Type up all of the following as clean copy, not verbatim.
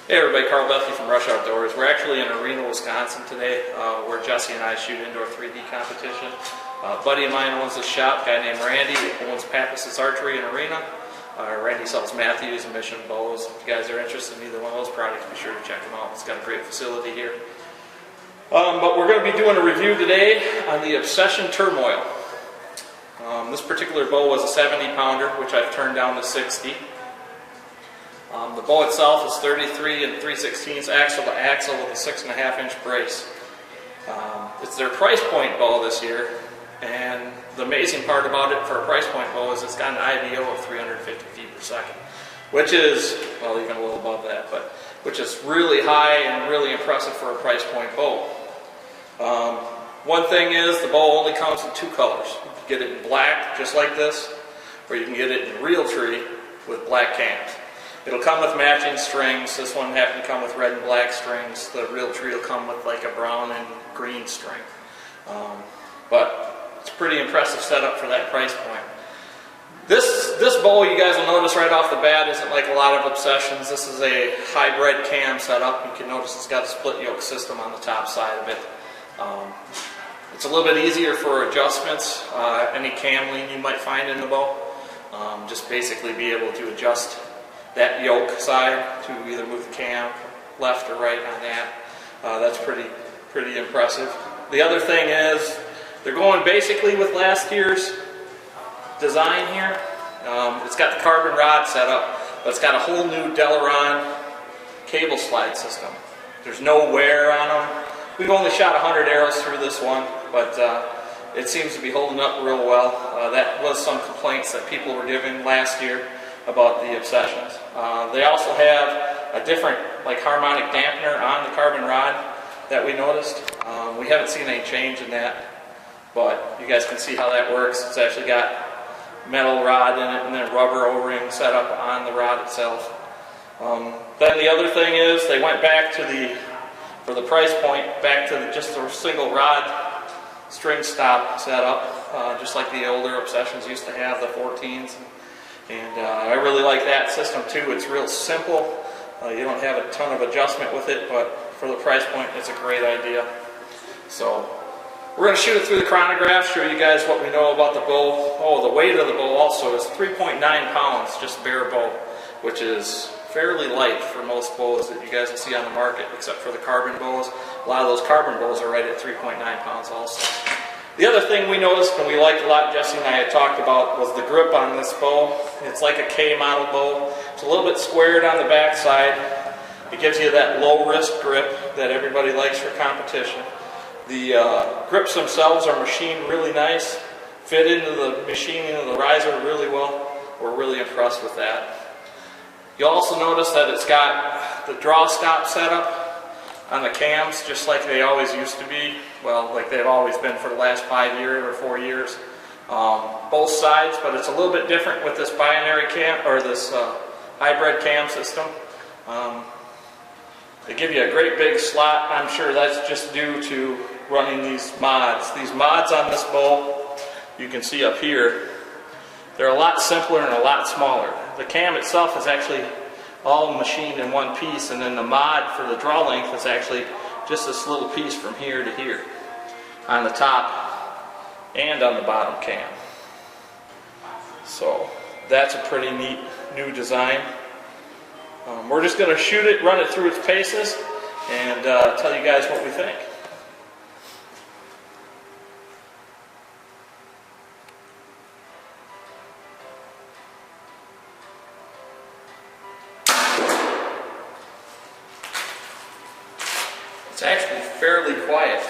Hey everybody, Karl Bethke from Rush Outdoors. We're actually in Arena, Wisconsin today, where Jesse and I shoot indoor 3D competition. A buddy of mine owns a shop, a guy named Randy, owns Pappas's Archery in Arena. Randy sells Matthews and Mission bows. If you guys are interested in either one of those products, be sure to check him out. He's got a great facility here. But we're going to be doing a review today on the Obsession Turmoil. This particular bow was a 70 pounder, which I've turned down to 60. The bow itself is 33 and 3/16 axle to axle with a 6.5 inch brace. It's their price point bow this year, and the amazing part about it for a price point bow is it's got an IBO of 350 feet per second, which is, well, even a little above that, but which is really high and really impressive for a price point bow. One thing is the bow only comes in two colors. You can get it in black, just like this, or you can get it in real tree with black cams. It'll come with matching strings. This one happened to come with red and black strings. The real tree will come with like a brown and green string. But it's a pretty impressive setup for that price point. This bow, you guys will notice right off the bat, isn't like a lot of Obsessions. This is a hybrid cam setup. You can notice it's got a split yoke system on the top side of it. It's a little bit easier for adjustments. Any cam lean you might find in the bow. Just basically be able to adjust that yoke side to either move the cam left or right on that. That's pretty impressive. The other thing is they're going basically with last year's design here. It's got the carbon rod set up, but it's got a whole new Delaron cable slide system. There's no wear on them. We've only shot 100 arrows through this one, but it seems to be holding up real well. That was some complaints that people were giving last year about the Obsessions. They also have a different like harmonic dampener on the carbon rod that we noticed. We haven't seen any change in that, but you guys can see how that works. It's actually got metal rod in it and then rubber O-ring set up on the rod itself. Then the other thing is they went back to for the price point, back to just a single rod string stop setup, just like the older Obsessions used to have, the 14s. And I really like that system too. It's real simple. You don't have a ton of adjustment with it, but for the price point, it's a great idea. So we're going to shoot it through the chronograph, show you guys what we know about the bow. Oh, the weight of the bow also is 3.9 pounds, just bare bow, which is fairly light for most bows that you guys will see on the market, except for the carbon bows. A lot of those carbon bows are right at 3.9 pounds also. The other thing we noticed and we liked a lot, Jesse and I had talked about, was the grip on this bow. It's like a K model bow. It's a little bit squared on the back side. It gives you that low wrist grip that everybody likes for competition. The grips themselves are machined really nice, fit into the machining of the riser really well. We're really impressed with that. You'll also notice that it's got the draw stop setup on the cams, just like they always used to be. Well, like they've always been for the last 5 years or 4 years. Both sides, but it's a little bit different with this binary cam, or this hybrid cam system. They give you a great big slot. I'm sure that's just due to running these mods. These mods on this bow, you can see up here, they're a lot simpler and a lot smaller. The cam itself is actually all machined in one piece, and then the mod for the draw length is actually just this little piece from here to here on the top and on the bottom cam. So that's a pretty neat new design. We're just going to shoot it, run it through its paces, and tell you guys what we think. It's actually fairly quiet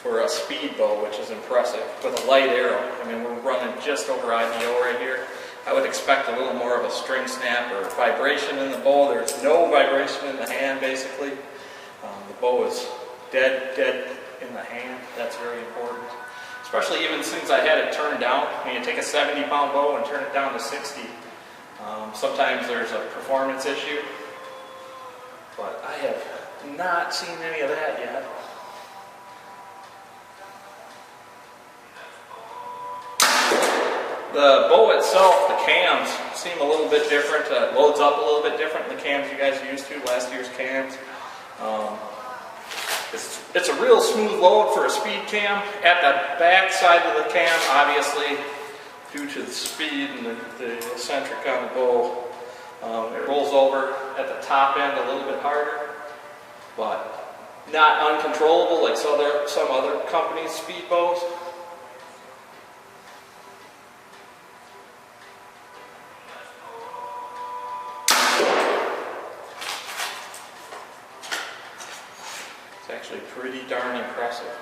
for a speed bow, which is impressive, with a light arrow. I mean, we're running just over IBO right here. I would expect a little more of a string snap or vibration in the bow. There's no vibration in the hand, basically. The bow is dead in the hand. That's very important. Especially even since I had it turned down. When you take a 70-pound bow and turn it down to 60, sometimes there's a performance issue. But I have not seen any of that yet. The bow itself, the cams seem a little bit different. It loads up a little bit different than the cams you guys used to, last year's cams. It's a real smooth load for a speed cam. At the back side of the cam, obviously, due to the speed and the eccentric on the bow, it rolls over at the top end a little bit harder, but not uncontrollable like some other companies' speed bows. It's actually pretty darn impressive.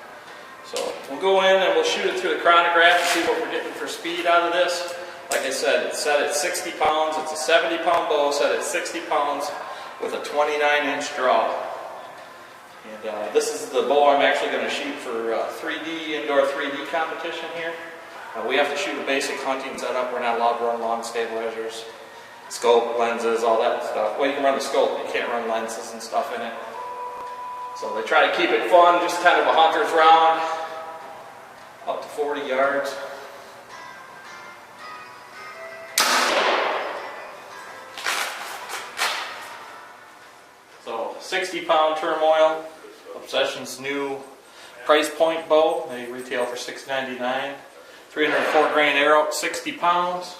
So we'll go in and we'll shoot it through the chronograph and see what we're getting for speed out of this. Like I said, it's set at 60 pounds. It's a 70-pound bow set at 60 pounds with a 29-inch draw. And this is the bow I'm actually going to shoot for indoor 3D competition here. We have to shoot a basic hunting setup. We're not allowed to run long stabilizers, scope, lenses, all that stuff. Well, you can run the scope, you can't run lenses and stuff in it. So they try to keep it fun, just kind of a hunter's round, up to 40 yards. So 60-pound Turmoil, Obsession's new price point bow. They retail for $6.99. 304 grain arrow, 60 pounds.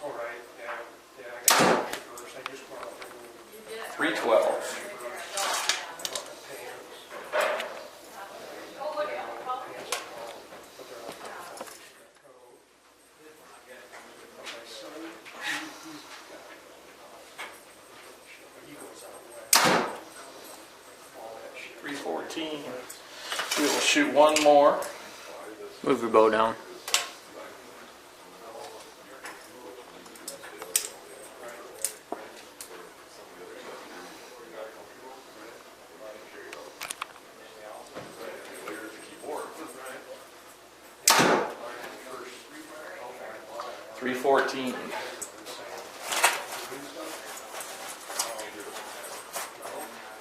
All right, yeah, I got it first. I just want to 312. We will shoot one more. Move your bow down. .314.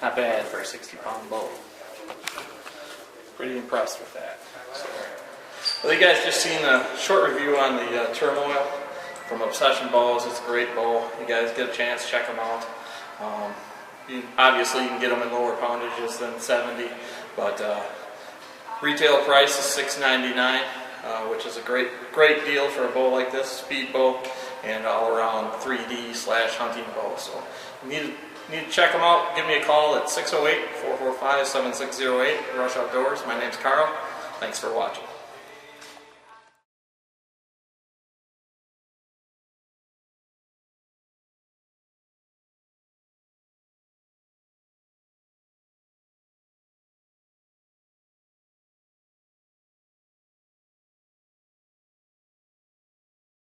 Not bad for a 60-pound bow. Pretty impressed with that. So, well, you guys just seen a short review on the Turmoil from Obsession Bows. It's a great bow. You guys get a chance, check them out. Obviously, you can get them in lower poundages than 70, but retail price is $6.99, which is a great deal for a bow like this, speed bow, and all-around 3D/hunting bow. So you need to check them out. Give me a call at 608-445-7608, Rush Outdoors. My name's Karl. Thanks for watching.